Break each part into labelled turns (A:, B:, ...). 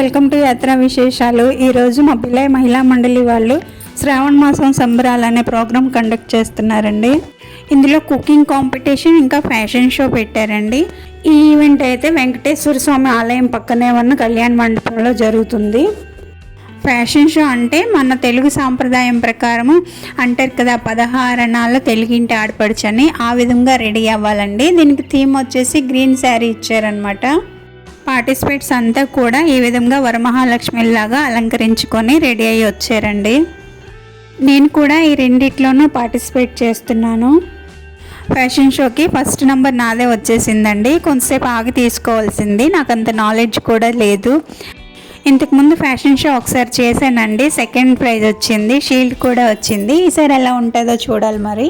A: Welcome to యాత్రా విశేషాలు. ఈరోజు మా పిల్లయ్య మహిళా మండలి వాళ్ళు శ్రావణ మాసం సంబరాలు అనే ప్రోగ్రాం కండక్ట్ చేస్తున్నారండి. ఇందులో కుకింగ్ కాంపిటీషన్ ఇంకా ఫ్యాషన్ షో పెట్టారండి. ఈ ఈవెంట్ అయితే వెంకటేశ్వర స్వామి ఆలయం పక్కనే ఉన్న కళ్యాణ మండపంలో జరుగుతుంది. ఫ్యాషన్ షో అంటే మన తెలుగు సాంప్రదాయం ప్రకారము అంటారు కదా, 16 అణాల తెలుగింటి ఆడపడుచని, ఆ విధంగా రెడీ అవ్వాలండి. దీనికి థీమ్ వచ్చేసి గ్రీన్ శారీ ఇచ్చారనమాట. పార్టిసిపేట్స్ అంతా కూడా ఈ విధంగా వరమహాలక్ష్మిలాగా అలంకరించుకొని రెడీ అయ్యి వచ్చారండి. నేను కూడా ఈ రెండిట్లోనూ పార్టిసిపేట్ చేస్తున్నాను. ఫ్యాషన్ షోకి ఫస్ట్ నెంబర్ నాదే వచ్చేసిందండి. కొంతసేపు ఆగి తీసుకోవాల్సింది, నాకు అంత నాలెడ్జ్ కూడా లేదు. ఇంతకుముందు ఫ్యాషన్ షో ఒకసారి చేశానండి, సెకండ్ ప్రైజ్ వచ్చింది, షీల్డ్ కూడా వచ్చింది. ఈసారి ఎలా ఉంటుందో చూడాలి. మరి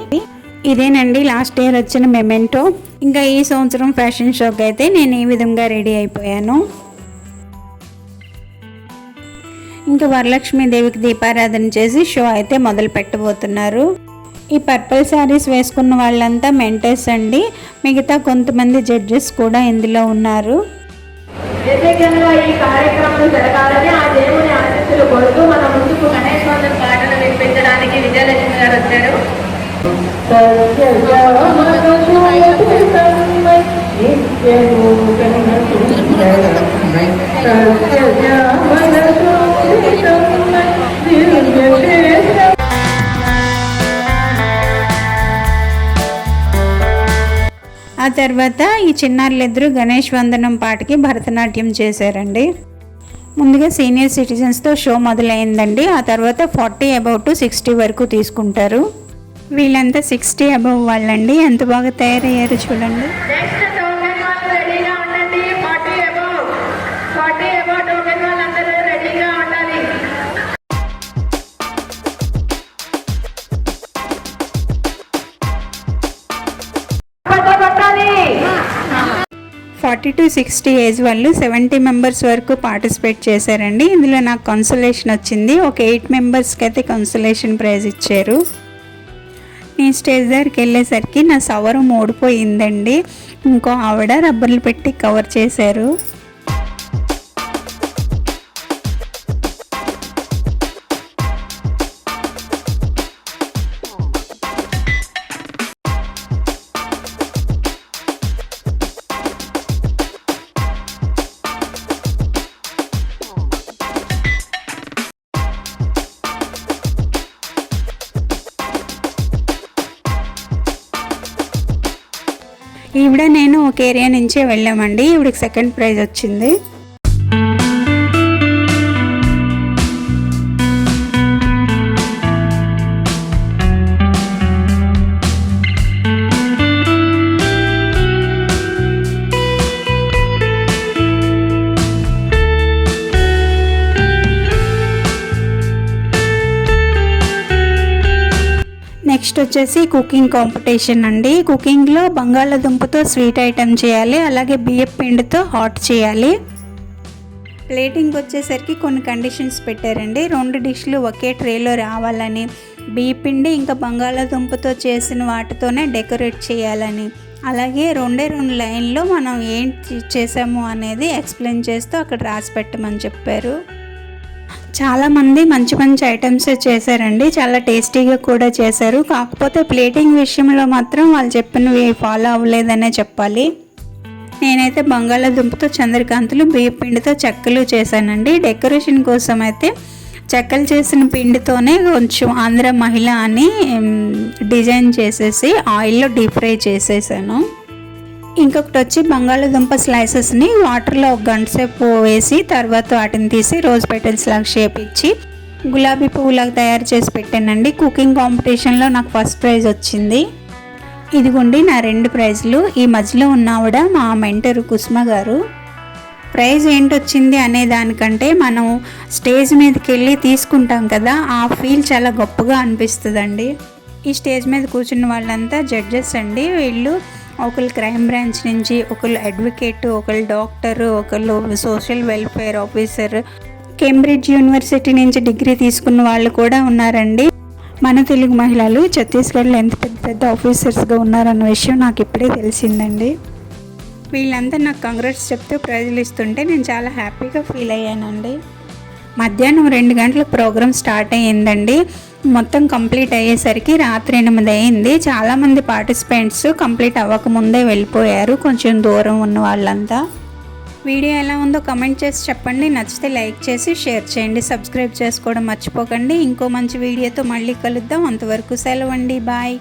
A: ఇదేనండి లాస్ట్ ఇయర్ వచ్చిన మెమెంటో. ఇంకా ఈ సంవత్సరం ఫ్యాషన్ షోకి అయితే నేను ఈ విధంగా రెడీ అయిపోయాను. ఇంకా వరలక్ష్మీదేవికి దీపారాధన చేసి షో అయితే మొదలు పెట్టబోతున్నారు. ఈ పర్పుల్ శారీస్ వేసుకున్న వాళ్ళంతా మెంటర్స్ అండి. మిగతా కొంతమంది జడ్జెస్ కూడా ఇందులో ఉన్నారు.
B: ఈ కార్యక్రమం జరగాలని ఆ దేవుని ఆశీస్సులు కోరుతూ మన ముందుకు గణేష్ వందన పాటలు వినిపించడానికి విజయలక్ష్మి గారు వచ్చారు.
A: ఆ తర్వాత ఈ చిన్నారులిద్దరూ గణేష్ వందనం పాటకి భరతనాట్యం చేశారండి. ముందుగా సీనియర్ సిటిజన్స్తో షో మొదలైందండి. ఆ తర్వాత 40 అబౌవ్ టు 60 వరకు తీసుకుంటారు. వీళ్ళంతా 60 అబౌవ్ వాళ్ళండి. ఎంత బాగా తయారయ్యారు చూడండి. ఫార్టీ టు 60 ఏజ్ వాళ్ళు 70 మెంబర్స్ వరకు పార్టిసిపేట్ చేశారండి. ఇందులో నాకు కన్సోలేషన్ వచ్చింది. ఒక 8 మెంబర్స్కి అయితే కన్సోలేషన్ ప్రైజ్ ఇచ్చారు. నేను స్టేజ్ దగ్గరికి వెళ్ళేసరికి నా సవరం ఓడిపోయిందండి. ఇంకో ఆవిడ రబ్బర్లు పెట్టి కవర్ చేశారు. ఈవిడ నేను ఒక ఏరియా నుంచే వెళ్ళామండి. ఈవిడికి సెకండ్ ప్రైజ్ వచ్చింది. నెక్స్ట్ వచ్చేసి కుకింగ్ కాంపిటీషన్ అండి. కుకింగ్లో బంగాళాదుంపతో స్వీట్ ఐటెం చేయాలి, అలాగే బియ్యపు పిండితో హాట్ చేయాలి. ప్లేటింగ్ వచ్చేసరికి కొన్ని కండిషన్స్ పెట్టారండి. 2 డిష్లు ఒకే ట్రేలో రావాలని, బియ్యపు పిండి ఇంకా బంగాళాదుంపతో చేసిన వాటితోనే డెకరేట్ చేయాలని, అలాగే 2 లైన్లో మనం ఏం చేసాము అనేది ఎక్స్ప్లెయిన్ చేస్తూ అక్కడ రాసి పెట్టమని చెప్పారు. చాలామంది మంచి మంచి ఐటమ్స్ చేశారండి. చాలా టేస్టీగా కూడా చేశారు. కాకపోతే ప్లేటింగ్ విషయంలో మాత్రం వాళ్ళు చెప్పినవి ఫాలో అవ్వలేదనే చెప్పాలి. నేనైతే బంగాళాదుంపతో చంద్రకాంతులు, బియ్య పిండితో చెక్కలు చేశానండి. డెకరేషన్ కోసం అయితే చెక్కలు చేసిన పిండితోనే కొంచెం ఆంధ్ర మహిళ అని డిజైన్ చేసేసి ఆయిల్లో డీప్ ఫ్రై చేసేసాను. ఇంకొకటి వచ్చి బంగాళాదుంప స్లైసెస్ని వాటర్లో 1 గంట సేపు వేసి తర్వాత వాటిని తీసి రోజ్ పెటల్స్ లాగా షేప్ ఇచ్చి గులాబీ పువ్వులాగా తయారు చేసి పెట్టానండి. కుకింగ్ కాంపిటీషన్లో నాకు ఫస్ట్ ప్రైజ్ వచ్చింది. ఇదిగోండి నా 2 ప్రైజ్లు. ఈ మధ్యలో ఉన్నవిడ మా మెంటర్ కుసుమ గారు. ప్రైజ్ ఏంటొచ్చింది అనే దానికంటే మనం స్టేజ్ మీదకి వెళ్ళి తీసుకుంటాం కదా, ఆ ఫీల్ చాలా గొప్పగా అనిపిస్తుందండి. ఈ స్టేజ్ మీద కూర్చున్న వాళ్ళంతా జడ్జెస్ అండి. వీళ్ళు ఒకళ్ళు క్రైమ్ బ్రాంచ్ నుంచి, ఒకళ్ళు అడ్వకేట్, ఒకళ్ళు డాక్టర్, ఒకళ్ళు social welfare officer, Cambridge university నుంచి డిగ్రీ తీసుకున్న వాళ్ళు కూడా ఉన్నారండి. మన తెలుగు మహిళలు ఛత్తీస్గఢ్లో ఎంత పెద్ద పెద్ద ఆఫీసర్స్గా ఉన్నారన్న విషయం నాకు ఇప్పుడే తెలిసిందండి. వీళ్ళంతా నాకు కంగ్రాట్స్ చెప్తూ ప్రైజులు ఇస్తుంటే నేను చాలా హ్యాపీగా ఫీల్ అయ్యానండి. మధ్యాహ్నం 2 గంటలకు ప్రోగ్రామ్ స్టార్ట్ అయ్యిందండి. మొత్తం కంప్లీట్ అయ్యేసరికి రాత్రి 8 అయింది. చాలామంది పార్టిసిపెంట్స్ కంప్లీట్ అవ్వకముందే వెళ్ళిపోయారు, కొంచెం దూరం ఉన్న వాళ్ళంతా. వీడియో ఎలా ఉందో కమెంట్ చేసి చెప్పండి. నచ్చితే లైక్ చేసి షేర్ చేయండి. సబ్స్క్రైబ్ చేసుకోవడం మర్చిపోకండి. ఇంకో మంచి వీడియోతో మళ్ళీ కలుద్దాం. అంతవరకు సెలవండి. బాయ్.